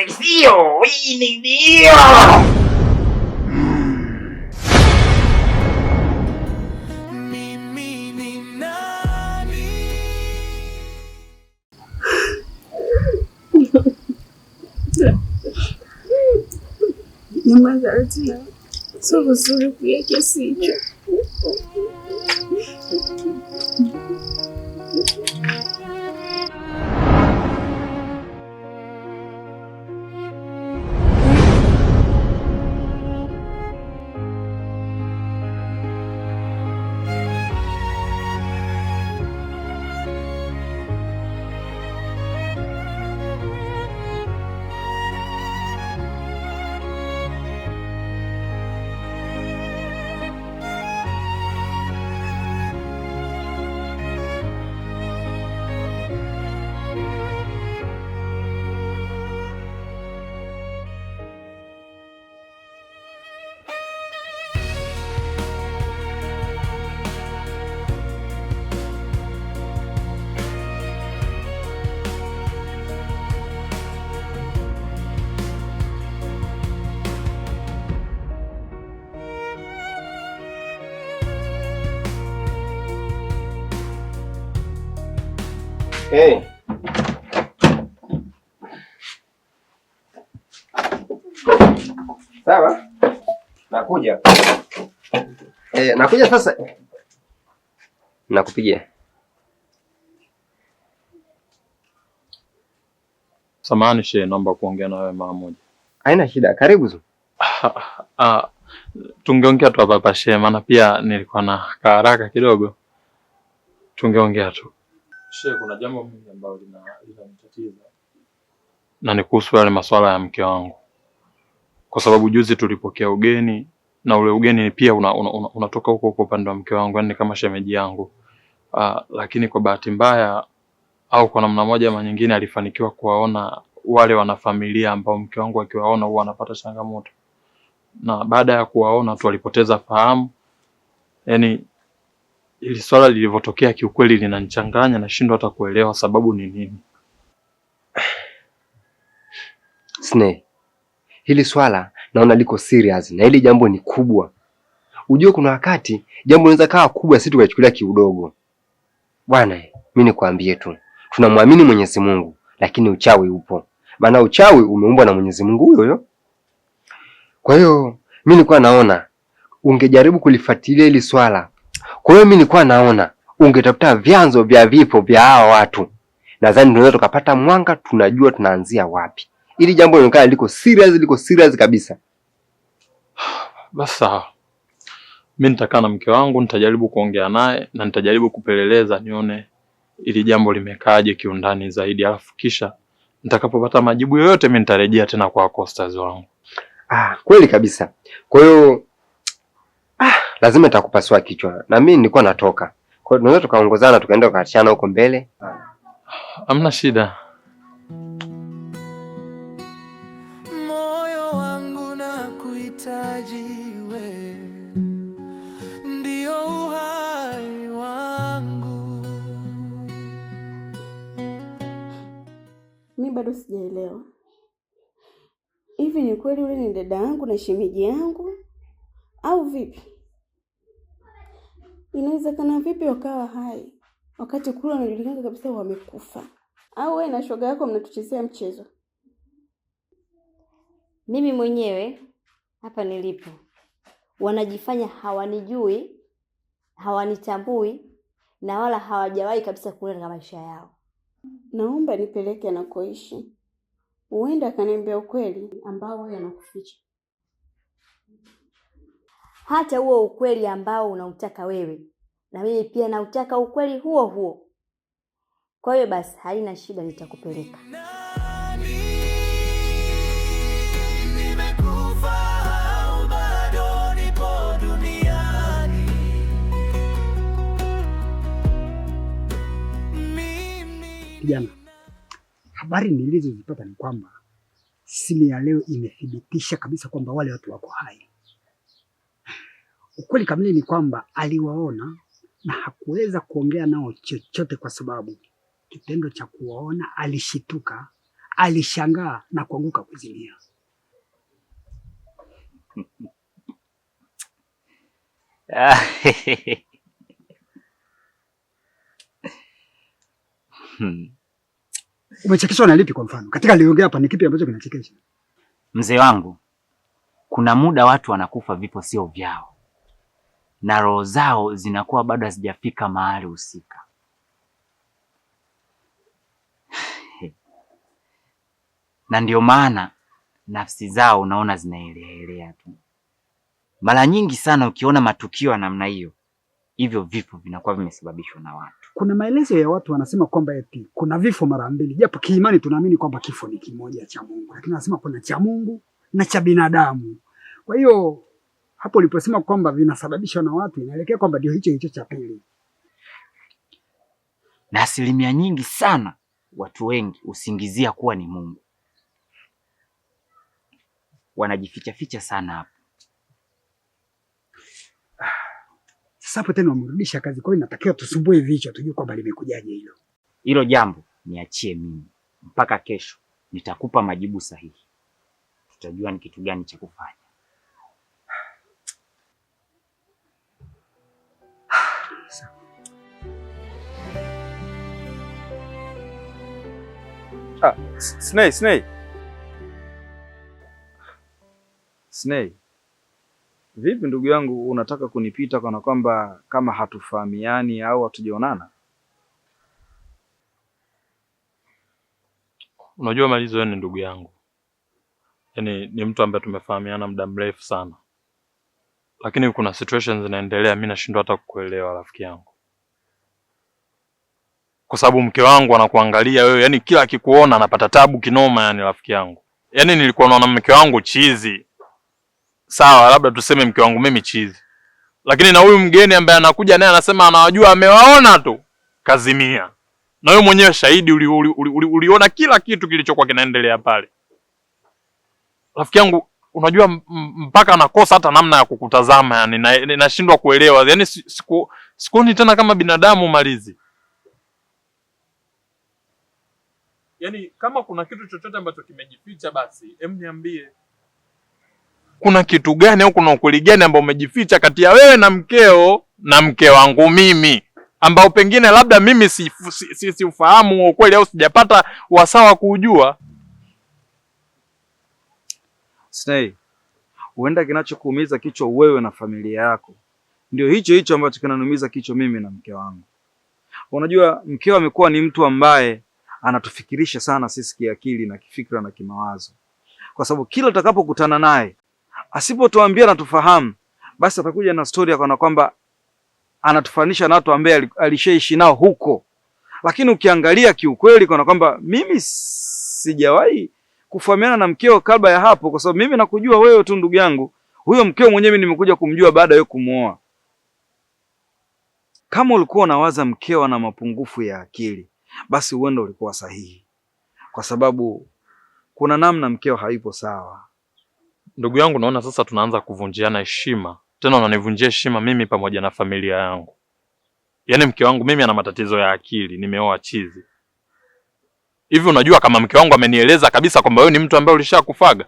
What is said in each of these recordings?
Sio, hii ndio. Mimi ni nani? Nyamaza Atia. Sio vizuri kulia kiasi hicho. Hey. Sawa? Nakuja. Nakuja sasa. Nakupigia. Samahani shehe, naomba kuongea na wewe mara moja. Haina shida, karibu tu. Tungeongea tu hapa shehe, maana pia nilikuwa na haraka kidogo. Tungeongea tu. Shehe, kuna jambo mimi ambalo linanitatiza. Na ni kuhusu yale masuala ya mke wangu. Kwa sababu juzi tulipokea ugeni na ule ugeni pia unatoka huko upande wa mke wangu, yani kama shemeji yangu. Lakini kwa bahati mbaya au kwa namna moja ama nyingine alifanikiwa kuwaona wale wanafamilia ambao mke wangu akiwaona huwa anapata changamoto. Na baada ya kuwaona tu alipoteza fahamu. Yani ili swala lilivyotokea kiukweli linanichanganya, nashindwa hata kuelewa sababu ni nini. Sneh, hili swala naona liko serious na hili jambo ni kubwa. Unajua kuna wakati jambo linaweza kawa kubwa sisi tukachukulia kiudogo. Bwana, mimi nikwambie tu, tunamwamini Mwenyezi Mungu, lakini uchawi upo. Maana uchawi umeumbwa na Mwenyezi Mungu huyo. Kwa hiyo mimi nilikuwa naona ungejaribu kulifuatilia hili swala. Kwa hiyo mimi nilikuwa naona ungetafuta vyanzo vya vifo vya hawa watu. Nadhani tunaweza tukapata mwanga, tunajua tunaanzia wapi. Hili jambo linaonekana liko serious kabisa. Basi sawa. Mimi nitakaa na mke wangu, nitajaribu kuongea naye na nitajaribu kupeleleza nione ili jambo limekaaje kiundani zaidi, alafu kisha nitakapopata majibu yoyote mimi nitarejea tena kwa Costas wangu. Kweli kabisa. Kwa hiyo lazima nitakupasua kichwa. Na mimi nilikuwa natoka. Kwa hiyo tunaweza tukaongozana tukaenda kuachana huko mbele. Hamna shida. Moyo wangu nakuhitaji wewe, ndio uhai wangu. Mimi bado sijaelewa. Hivi ni kweli yule ni dada yangu na shemeji yangu au vipi? Inawezekana vipi wakawa hai wakati kule wanajulikana kabisa wamekufa? Au wewe na shoga yako mnatuchezea mchezo? Mimi mwenyewe hapa nilipo wanajifanya hawanijui, hawanitambui na wala hawajawahi kabisa kuona na maisha yao. Naomba nipeleke anakoishi. Huenda akaniambia ukweli ambao wewe unakuficha. Hata huo ukweli ambao unautaka wewe, na mimi pia nautaka ukweli huo huo. Kwa hiyo basi haina shida, nitakupeleka. Kijana, habari nilizozipata ni kwamba simu ya leo imethibitisha kabisa kwamba wale watu wako hai. Ukweli kamili ni kwamba aliwaona na hakuweza kuongea nao chochote kwa sababu kitendo cha kuwaona alishituka, alishangaa na kuanguka kuzimia. Umechekeshwa na lipi kwa mfano? Katika aliongea hapa ni kipi ambacho kinachekesha? Mzee wangu, kuna muda watu wanakufa vifo sio vyao, na roho zao zinakuwa bado hazijafika mahali husika. Na ndio maana nafsi zao unaona zinaelea tu. Mara nyingi sana ukiona matukio ya namna hiyo, hivyo vifo vinakuwa vimesababishwa na watu. Kuna maelezo ya watu wanasema kwamba eti kuna vifo mara mbili, japo kiimani tunaamini kwamba kifo ni kimoja cha Mungu, lakini wanasema kuna cha Mungu na cha binadamu. Kwa hiyo hapo uliposema kwamba vinasababishwa na watu, inaelekea kwamba ndio hicho cha pili. Na asilimia nyingi sana watu wengi usingizia kuwa ni Mungu. Wanajificha sana hapo. Sasa hapo tena wamerudisha kazi, kwa hiyo inatakiwa tusumbue vichwa tujue kwamba limekujaje hilo. Hilo jambo niachie mimi. Mpaka kesho nitakupa majibu sahihi. Tutajua ni kitu gani cha kufanya. Snei. Vipi ndugu yangu, unataka kunipita kana kwamba kama hatufahamiani au hatujaonana? Unajua Malizo, wewe ni ndugu yangu. Yaani ni mtu ambaye tumefahamiana muda mrefu sana. Lakini kuna situations zinaendelea mimi nashindwa hata kukuelewa rafiki yangu. Kwa sababu mke wangu anakuangalia wewe, yani kila akikuona anapata tabu kinoma yani rafiki yangu. Yaani nilikuwa naona mke wangu chizi. Sawa, labda tuseme mke wangu mimi chizi. Lakini na huyu mgeni ambaye anakuja naye anasema anawajua, amewaona tu kazimia. Na wewe mwenyewe shahidi, uliona kila kitu kilichokuwa kinaendelea pale. Rafiki yangu, unajua mpaka anakosa hata namna ya kukutazama yani, nashindwa kuelewa. Yaani sikuoni tena kama binadamu Malizi. Yaani kama kuna kitu chochote ambacho kimejificha basi, niambie. Kuna kitu gani au kuna ukweli gani ambao umejificha kati ya wewe na mkeo na mke wangu mimi, ambao pengine labda mimi si ufahamu ukweli au sijapata wasawa kuujua? Snei, huenda kinachokuumiza kichwa wewe na familia yako ndio hicho ambacho kinanumiza kichwa mimi na mke wangu. Unajua mkeo amekuwa ni mtu ambaye anatufikirisha sana sisi kiakili na kifikra na kimawazo, kwa sababu kila utakapokutana naye asipotuambia na tufahamu, basi atakuja na story kana kwamba anatufanisha na watu ambaye alishaishi nao huko. Lakini ukiangalia kiukweli kana kwamba mimi sijawahi kufahamiana na mkeo kabla ya hapo, kwa sababu mimi nakujua wewe tu ndugu yangu. Huyo mkeo mwenyewe nimekuja kumjua baada ya kumuoa. Kama ulikuwa unawaza mkeo ana mapungufu ya akili, basi uenda ulikuwa sahihi, kwa sababu kuna namna mkeo haipo sawa. Ndugu yangu, naona sasa tunaanza kuvunjiana heshima. Tena unanivunjia heshima mimi pamoja na familia yangu. Yaani mke wangu mimi ana matatizo ya akili, nimeoa chizi. Hivi unajua kama mke wangu amenieleza kabisa kwamba wewe ni mtu ambaye ulishakufaga?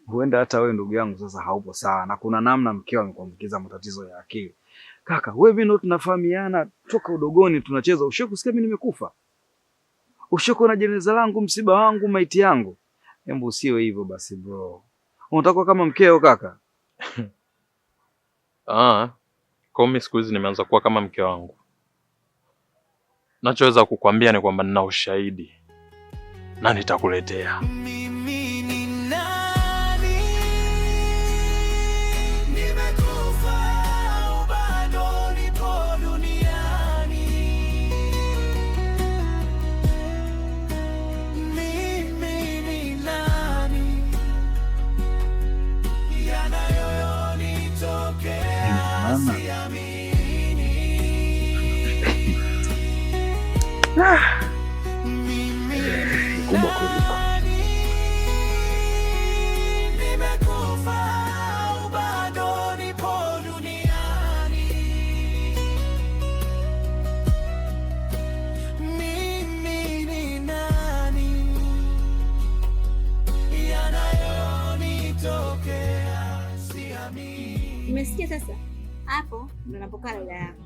Huenda hata wewe ndugu yangu sasa haupo sawa, na kuna namna mkeo amekuambukiza matatizo ya akili. Kaka, wewe mimi ndo tunafahamiana toka udogoni, tunacheza. Ushakusikia mimi nimekufa? Ushako na jeneza langu, msiba wangu, maiti yangu. Hebu usiwe hivyo basi bro. Unataka kama mkeo kaka? Kwa mimi siku hizi nimeanza kuwa kama mke wangu. Nachoweza kukwambia ni kwamba nina ushahidi na nitakuletea. Mimi ni nani? Nimekufa bado nipo duniani. Mimi ni nani? Yanayonitokea siamini. Kubwa kuliko. Nimekufa bado nipo duniani. Sasa hapo ndo napokaa dada yako.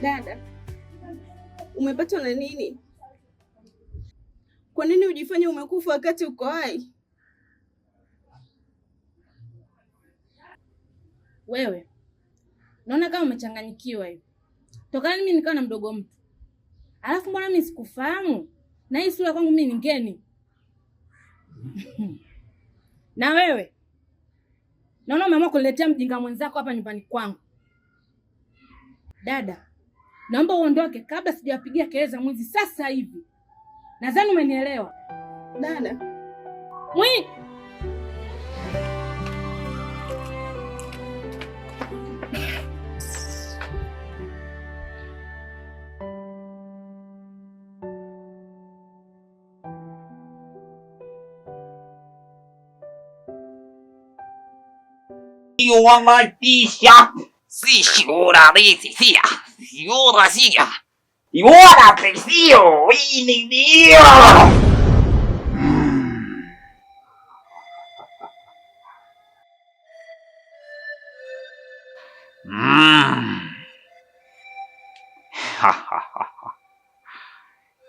Dada, umepatwa na nini? Kwa nini ujifanye umekufa wakati uko hai? Wewe naona kama umechanganyikiwa hivi. Tokana mimi nikawa na mdogo mtu, alafu mbona mimi sikufahamu? Na hii sura kwangu mimi ni ngeni. Na wewe naona umeamua kuniletea mjinga mwenzako hapa nyumbani kwangu. Dada, naomba uondoke kabla sijawapigia kelele za mwizi sasa hivi. Nadhani umenielewa. Dada. Mwi! Wanatisha si shura risisia shura sia iwala presio ini ndio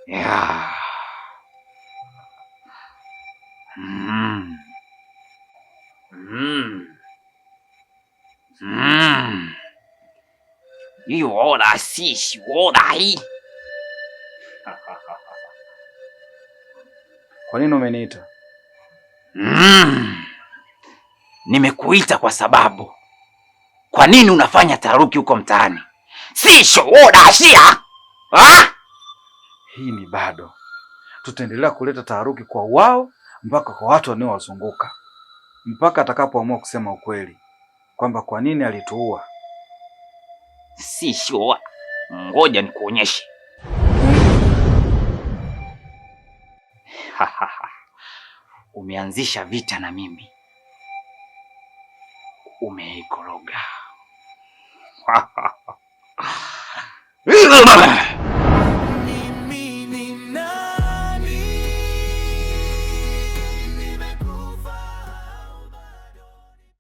yeah. Yora si shura hii. Kwa nini umeniita? Nimekuita kwa sababu kwa nini unafanya taharuki huko mtaani? Si shura shia. Hii ni bado. Tutaendelea kuleta taharuki kwa wao mpaka kwa watu wanaowazunguka. Mpaka atakapoamua kusema ukweli kwamba kwa nini alituua. Si shura. Ngoja nikuonyeshe. Umeanzisha vita na mimi. Umeikoroga.